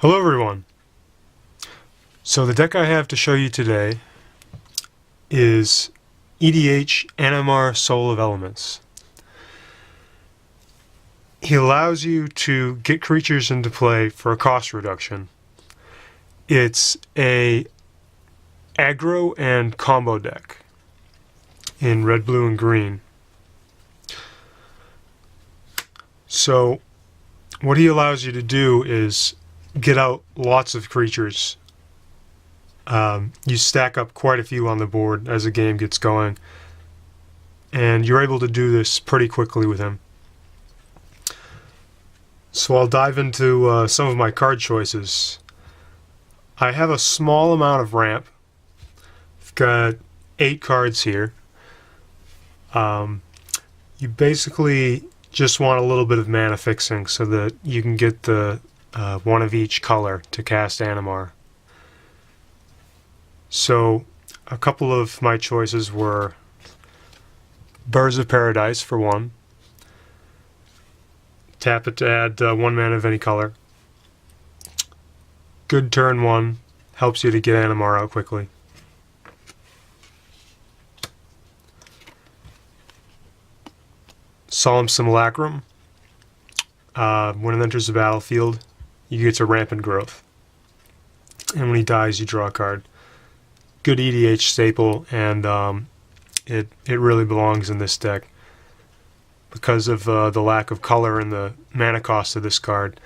Hello everyone. So the deck I have to show you today is EDH Animar Soul of Elements. He allows you to get creatures into play for a cost reduction. It's a aggro and combo deck in red, blue, and green. So what he allows you to do is get out lots of creatures. You stack up quite a few on the board as the game gets going, and you're able to do this pretty quickly with him. So I'll dive into some of my card choices. I have a small amount of ramp. I've got 8 cards here. You basically just want a little bit of mana fixing so that you can get the one of each color to cast Animar. So a couple of my choices were Birds of Paradise for 1. Tap it to add 1 mana of any color. Good turn 1, helps you to get Animar out quickly. Solemn Simulacrum. When it enters the battlefield, you get to Rampant Growth. And when he dies, you draw a card. Good EDH staple, and it really belongs in this deck. Because of the lack of color and the mana cost of this card,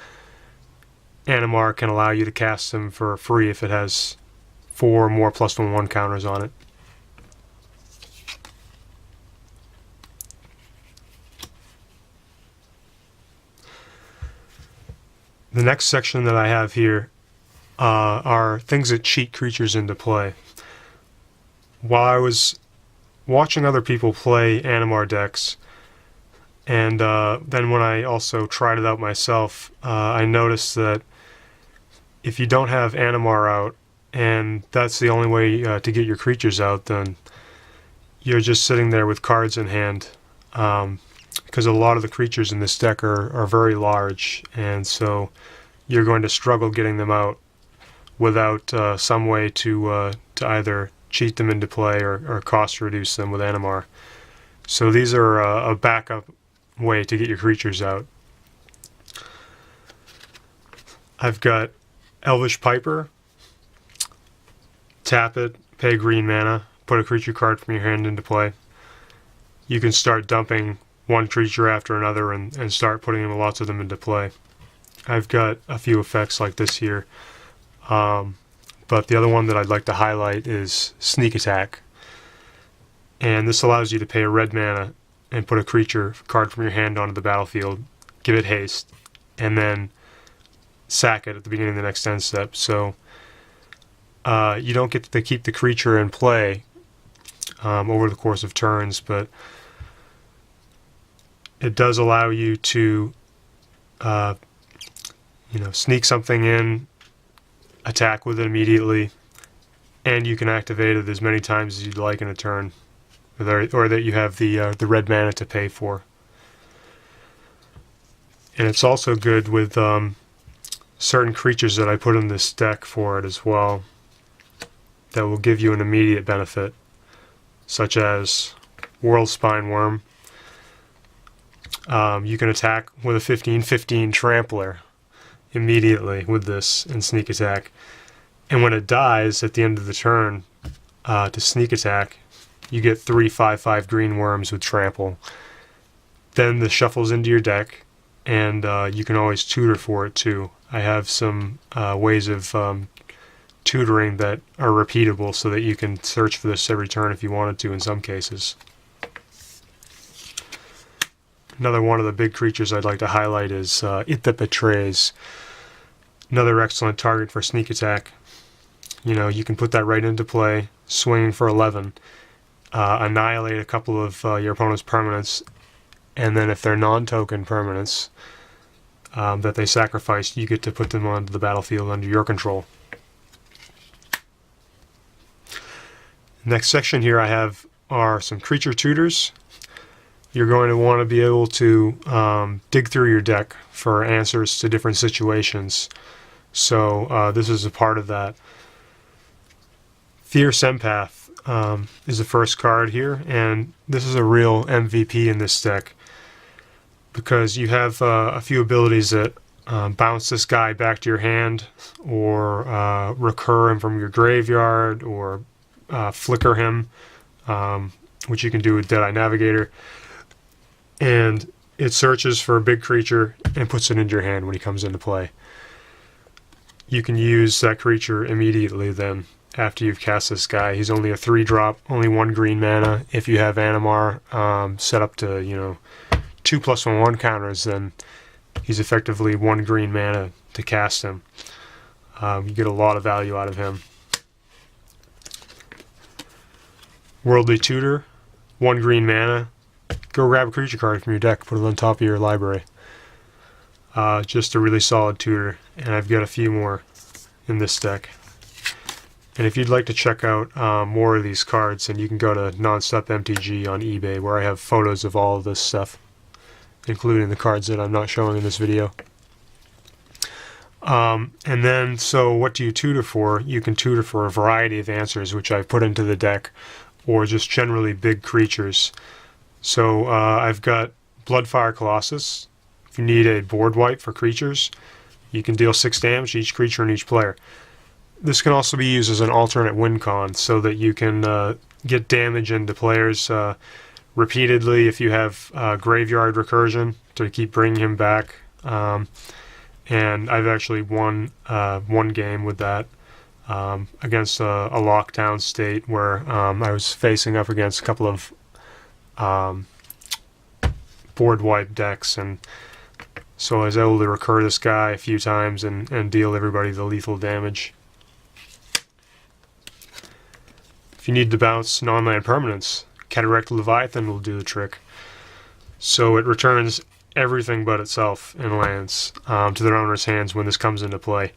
Animar can allow you to cast him for free if it has 4 or more +1/1 counters on it. The next section that I have here are things that cheat creatures into play. While I was watching other people play Animar decks, and then when I also tried it out myself, I noticed that if you don't have Animar out, and that's the only way to get your creatures out, then you're just sitting there with cards in hand. Because a lot of the creatures in this deck are very large, and so you're going to struggle getting them out without some way to either cheat them into play or cost reduce them with Animar. So these are a backup way to get your creatures out. I've got Elvish Piper. Tap it, pay green mana, put a creature card from your hand into play. You can start dumping one creature after another and start putting lots of them into play. I've got a few effects like this here, but the other one that I'd like to highlight is Sneak Attack. And this allows you to pay a red mana and put a creature card from your hand onto the battlefield, give it haste, and then sack it at the beginning of the next end step. So you don't get to keep the creature in play over the course of turns, but it does allow you to sneak something in, attack with it immediately, and you can activate it as many times as you'd like in a turn, or that you have the red mana to pay for. And it's also good with certain creatures that I put in this deck for it as well, that will give you an immediate benefit, such as World Spine Worm. You can attack with a 15/15 Trampler immediately with this and Sneak Attack. And when it dies at the end of the turn to Sneak Attack, you get 3 5/5 green worms with Trample. Then this shuffles into your deck, and you can always tutor for it too. I have some ways of tutoring that are repeatable so that you can search for this every turn if you wanted to in some cases. Another one of the big creatures I'd like to highlight is It That Betrays. Another excellent target for Sneak Attack. You can put that right into play, swinging for 11, annihilate a couple of your opponent's permanents, and then if they're non-token permanents that they sacrificed, you get to put them onto the battlefield under your control. Next section here I have are some creature tutors. You're going to want to be able to dig through your deck for answers to different situations. So this is a part of that. Fierce Empath is the first card here, and this is a real MVP in this deck because you have a few abilities that bounce this guy back to your hand, or recur him from your graveyard, or flicker him, which you can do with Deadeye Navigator. And it searches for a big creature and puts it into your hand when he comes into play. You can use that creature immediately then after you've cast this guy. He's only a 3-drop, only 1 green mana. If you have Animar set up to, 2+1/1 counters, then he's effectively 1 green mana to cast him. You get a lot of value out of him. Worldly Tutor, 1 green mana. Go grab a creature card from your deck, put it on top of your library. Just a really solid tutor, and I've got a few more in this deck. And if you'd like to check out more of these cards, then you can go to Nonstop MTG on eBay, where I have photos of all of this stuff, including the cards that I'm not showing in this video. And then, so what do you tutor for? You can tutor for a variety of answers, which I've put into the deck, or just generally big creatures. So I've got Bloodfire Colossus. If you need a board wipe for creatures, you can deal 6 damage to each creature and each player. This can also be used as an alternate win con, so that you can get damage into players repeatedly if you have graveyard recursion to keep bringing him back. And I've actually won one game with that against a lockdown state where I was facing up against a couple of board wipe decks, and so I was able to recur this guy a few times and deal everybody the lethal damage. If you need to bounce non-land permanents, Cataract Leviathan will do the trick. So it returns everything but itself in lands to their owner's hands when this comes into play.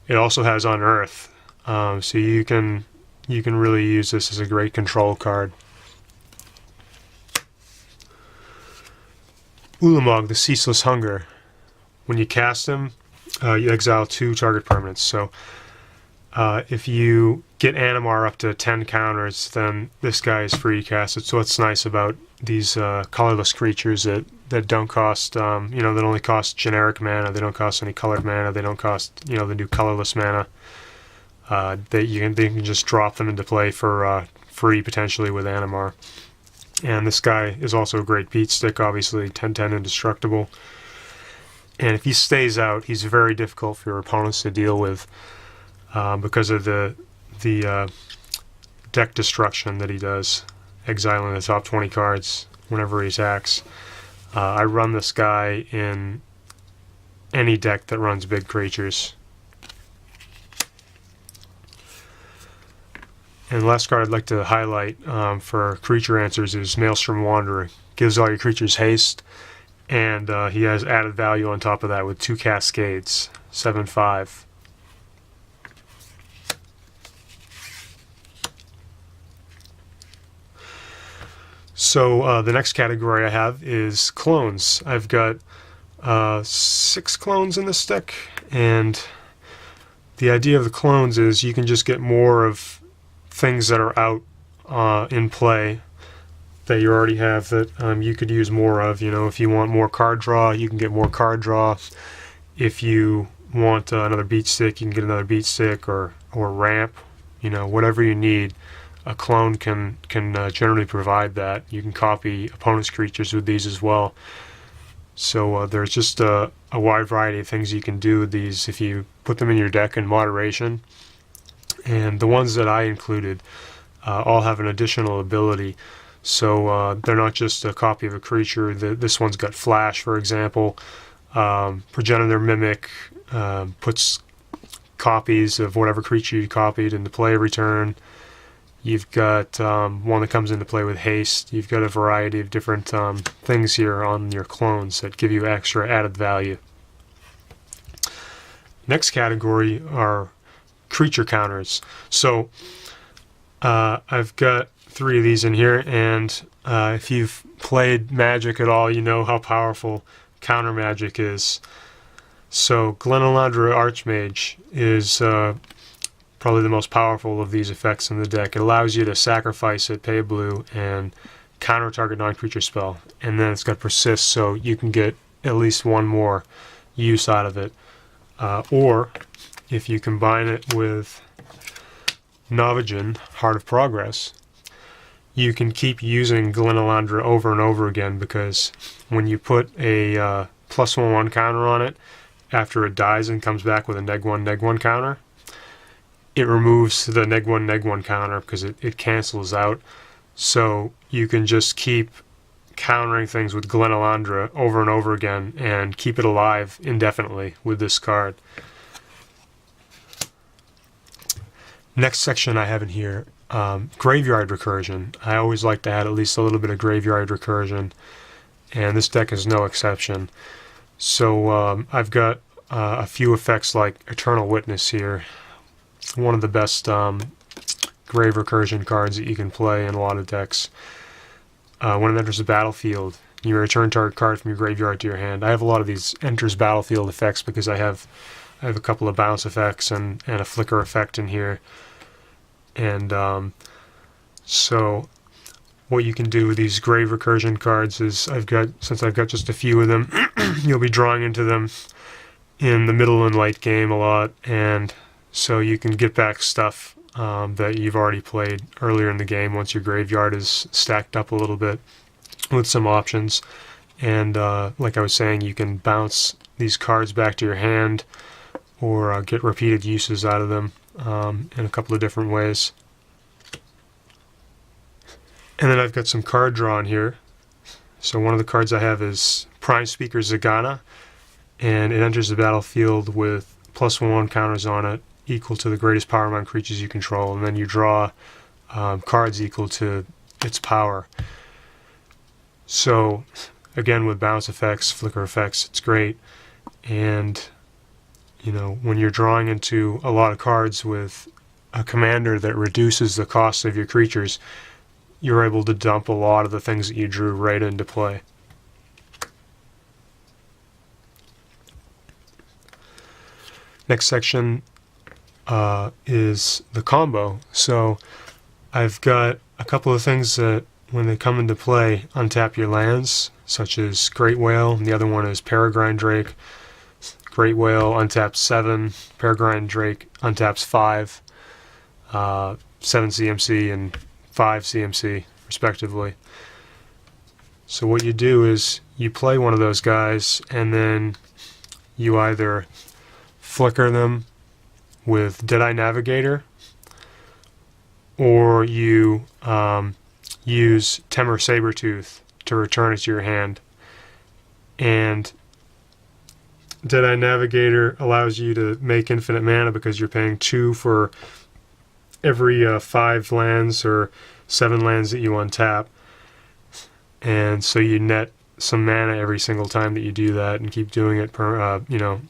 It also has Unearth, so you can really use this as a great control card. Ulamog, the Ceaseless Hunger. When you cast him, you exile 2 target permanents. So if you get Animar up to 10 counters, then this guy is free to cast it. So what's nice about these colorless creatures that don't cost, that only cost generic mana, they don't cost any colored mana, they don't cost, the new colorless mana, they can just drop them into play for free potentially with Animar. And this guy is also a great beat stick, obviously, 10/10 indestructible. And if he stays out, he's very difficult for your opponents to deal with because of the deck destruction that he does, exiling the top 20 cards whenever he attacks. I run this guy in any deck that runs big creatures. And the last card I'd like to highlight for creature answers is Maelstrom Wanderer. Gives all your creatures haste, and he has added value on top of that with 2 Cascades, 7/5. So the next category I have is clones. I've got 6 clones in this deck, and the idea of the clones is you can just get more of things that are out in play that you already have that you could use more of. If you want more card draw, you can get more card draw. If you want another beat stick, you can get another beat stick or ramp. Whatever you need, a clone can generally provide that. You can copy opponent's creatures with these as well. So there's just a wide variety of things you can do with these if you put them in your deck in moderation. And the ones that I included all have an additional ability. So they're not just a copy of a creature. This one's got Flash, for example. Progenitor Mimic puts copies of whatever creature you copied into play every turn. You've got one that comes into play with haste. You've got a variety of different things here on your clones that give you extra added value. Next category are creature counters. So I've got 3 of these in here, and if you've played Magic at all, you know how powerful Countermagic is. So Glenalandra Archmage is probably the most powerful of these effects in the deck. It allows you to sacrifice it, pay a blue, and counter target non-creature spell. And then it's got persist, so you can get at least one more use out of it. Or if you combine it with Novagin, Heart of Progress, you can keep using Glenalandra over and over again, because when you put a +1/1 counter on it, after it dies and comes back with a -1/-1 counter, it removes the -1/-1 counter because it cancels out. So you can just keep countering things with Glenalandra over and over again and keep it alive indefinitely with this card. Next section I have in here, graveyard recursion. I always like to add at least a little bit of graveyard recursion, and this deck is no exception. So I've got a few effects like Eternal Witness here, one of the best grave recursion cards that you can play in a lot of decks. When it enters the battlefield, you return target card from your graveyard to your hand. I have a lot of these enters battlefield effects because I have a couple of bounce effects and a flicker effect in here. And so what you can do with these grave recursion cards is, since I've got just a few of them, you'll be drawing into them in the middle and late game a lot, and so you can get back stuff that you've already played earlier in the game once your graveyard is stacked up a little bit with some options. And like I was saying, you can bounce these cards back to your hand or get repeated uses out of them in a couple of different ways. And then I've got some card draw in here. So one of the cards I have is Prime Speaker Zagana, and it enters the battlefield with +1/1 counters on it equal to the greatest power amount creatures you control, and then you draw cards equal to its power. So again, with bounce effects, flicker effects, it's great. And you know, when you're drawing into a lot of cards with a commander that reduces the cost of your creatures, you're able to dump a lot of the things that you drew right into play. Next section is the combo. So I've got a couple of things that, when they come into play, untap your lands, such as Great Whale, and the other one is Peregrine Drake. Great Whale untaps 7, Peregrine Drake untaps 5, 7 CMC and 5 CMC respectively. So what you do is you play one of those guys, and then you either flicker them with Deadeye Navigator, or you use Temur Sabertooth to return it to your hand. And Deadeye Navigator allows you to make infinite mana because you're paying 2 for every 5 lands or 7 lands that you untap, and so you net some mana every single time that you do that, and keep doing it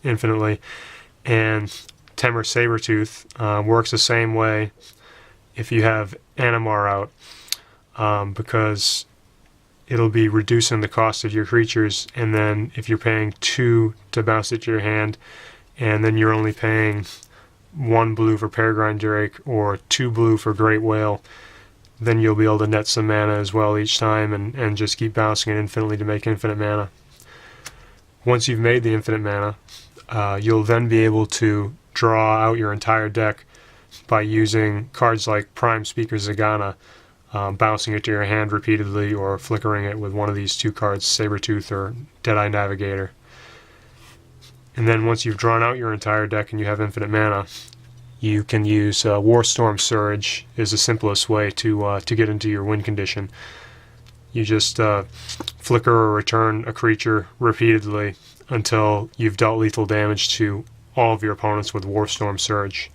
infinitely. And Temur Sabertooth works the same way if you have Animar out, because it'll be reducing the cost of your creatures, and then if you're paying 2 to bounce it to your hand, and then you're only paying 1 blue for Peregrine Drake or 2 blue for Great Whale, then you'll be able to net some mana as well each time, and just keep bouncing it infinitely to make infinite mana. Once you've made the infinite mana, you'll then be able to draw out your entire deck by using cards like Prime Speaker Zagana, bouncing it to your hand repeatedly, or flickering it with one of these 2 cards, Sabertooth or Deadeye Navigator. And then once you've drawn out your entire deck and you have infinite mana, you can use Warstorm Surge is the simplest way to get into your win condition. You just flicker or return a creature repeatedly until you've dealt lethal damage to all of your opponents with Warstorm Surge.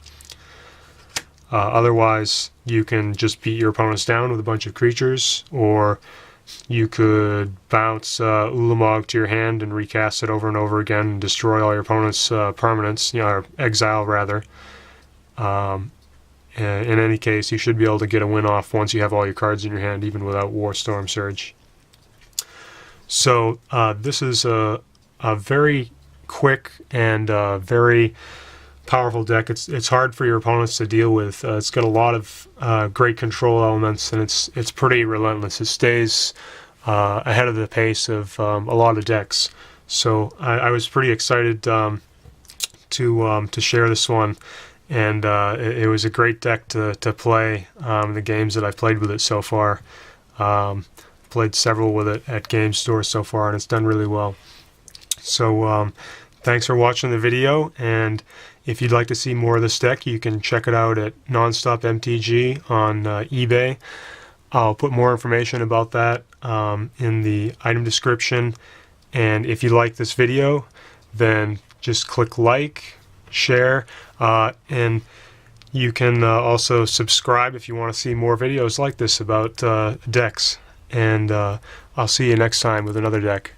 Otherwise, you can just beat your opponents down with a bunch of creatures, or you could bounce Ulamog to your hand and recast it over and over again and destroy all your opponent's permanents, or exile rather. In any case, you should be able to get a win off once you have all your cards in your hand, even without Warstorm Surge. So this is a very quick and very powerful deck. It's hard for your opponents to deal with. It's got a lot of great control elements, and it's pretty relentless. It stays ahead of the pace of a lot of decks. So I was pretty excited to share this one, and it was a great deck to play the games that I've played with it so far. Played several with it at game stores so far, and it's done really well. So thanks for watching the video, and if you'd like to see more of this deck, you can check it out at Nonstop MTG on eBay. I'll put more information about that in the item description, and if you like this video, then just click like, share, and you can also subscribe if you want to see more videos like this about decks. And I'll see you next time with another deck.